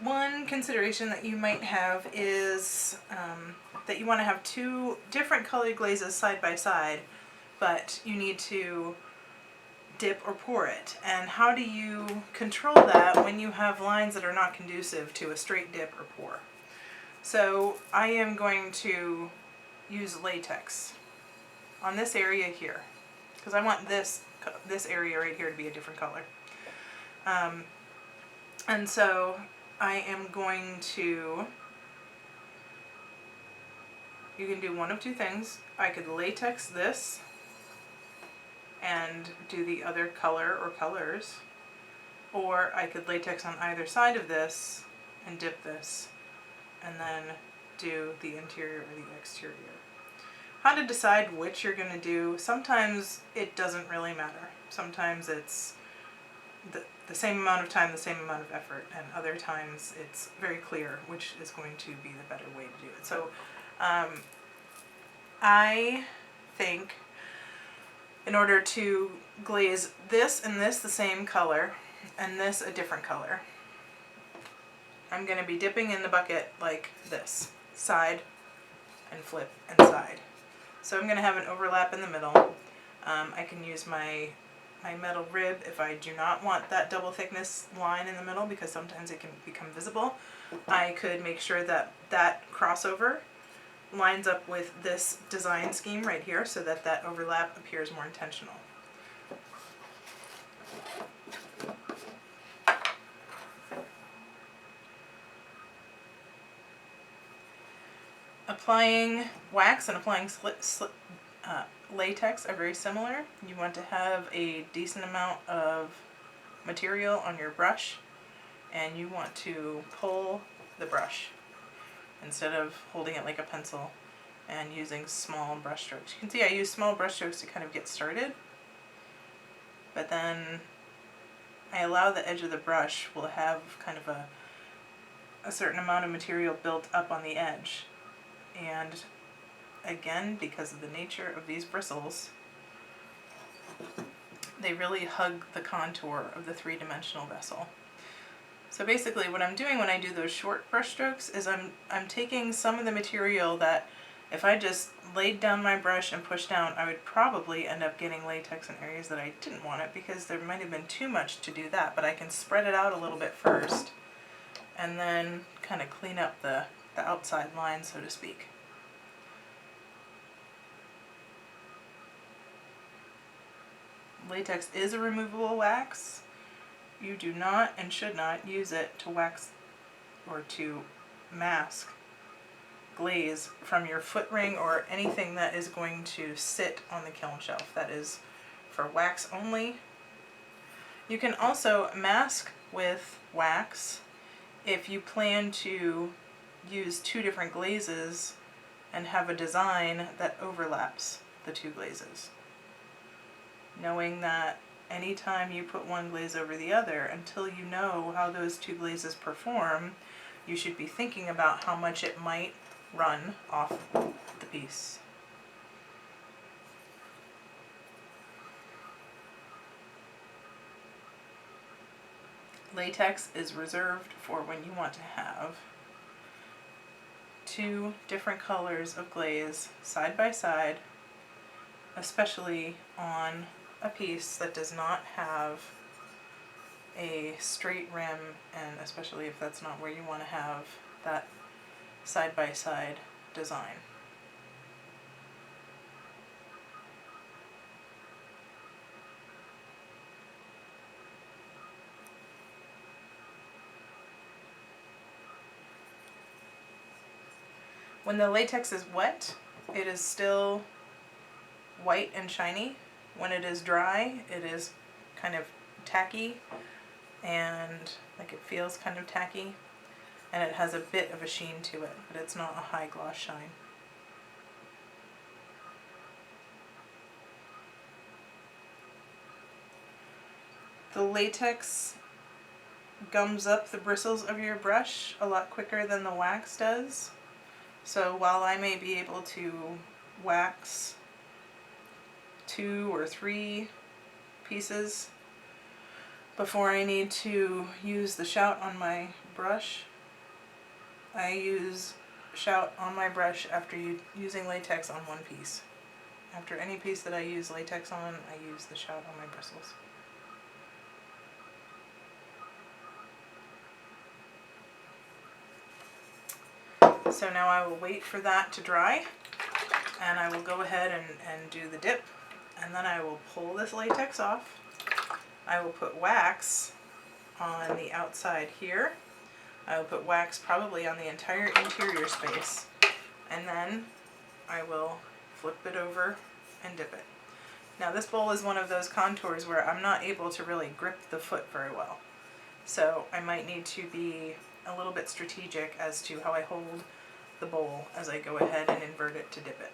One consideration that you might have is that you want to have two different colored glazes side by side, but you need to dip or pour it. And how do you control that when you have lines that are not conducive to a straight dip or pour? So I am going to use latex on this area here, because I want this area right here to be a different color. And so I am going to, you can do one of two things. I could latex this and do the other color or colors, or I could latex on either side of this and dip this and then do the interior or the exterior. How to decide which you're going to do, sometimes it doesn't really matter. Sometimes it's the same amount of time, the same amount of effort, and other times it's very clear which is going to be the better way to do it. So I think in order to glaze this and this the same color and this a different color, I'm going to be dipping in the bucket like this, side and flip and side. So I'm going to have an overlap in the middle. I can use my metal rib if I do not want that double thickness line in the middle, because sometimes it can become visible. I could make sure that that crossover lines up with this design scheme right here so that that overlap appears more intentional. Applying wax and applying latex are very similar. You want to have a decent amount of material on your brush, and you want to pull the brush instead of holding it like a pencil and using small brush strokes. You can see I use small brush strokes to kind of get started, but then I allow the edge of the brush will have kind of a certain amount of material built up on the edge. And again, because of the nature of these bristles, they really hug the contour of the three-dimensional vessel. So basically what I'm doing when I do those short brush strokes is I'm taking some of the material that if I just laid down my brush and pushed down, I would probably end up getting latex in areas that I didn't want it, because there might have been too much to do that. But I can spread it out a little bit first and then kind of clean up the outside line, so to speak. Latex is a removable wax. You do not and should not use it to wax or to mask glaze from your foot ring or anything that is going to sit on the kiln shelf. That is for wax only. You can also mask with wax if you plan to use two different glazes and have a design that overlaps the two glazes. Knowing that anytime you put one glaze over the other, until you know how those two glazes perform, you should be thinking about how much it might run off the piece. Latex is reserved for when you want to have two different colors of glaze side by side, especially on a piece that does not have a straight rim, and especially if that's not where you want to have that side by side design. When the latex is wet, it is still white and shiny. When it is dry, it is kind of tacky, and like it feels kind of tacky, and it has a bit of a sheen to it, but it's not a high gloss shine. The latex gums up the bristles of your brush a lot quicker than the wax does. So while I may be able to wax 2 or 3 pieces before I need to use the shout on my brush, I use Shout on my brush after using latex on one piece. After any piece that I use latex on, I use the Shout on my bristles. So now I will wait for that to dry, and I will go ahead and do the dip, and then I will pull this latex off. I will put wax on the outside here. I will put wax probably on the entire interior space, and then I will flip it over and dip it. Now this bowl is one of those contours where I'm not able to really grip the foot very well. So I might need to be a little bit strategic as to how I hold the bowl as I go ahead and invert it to dip it.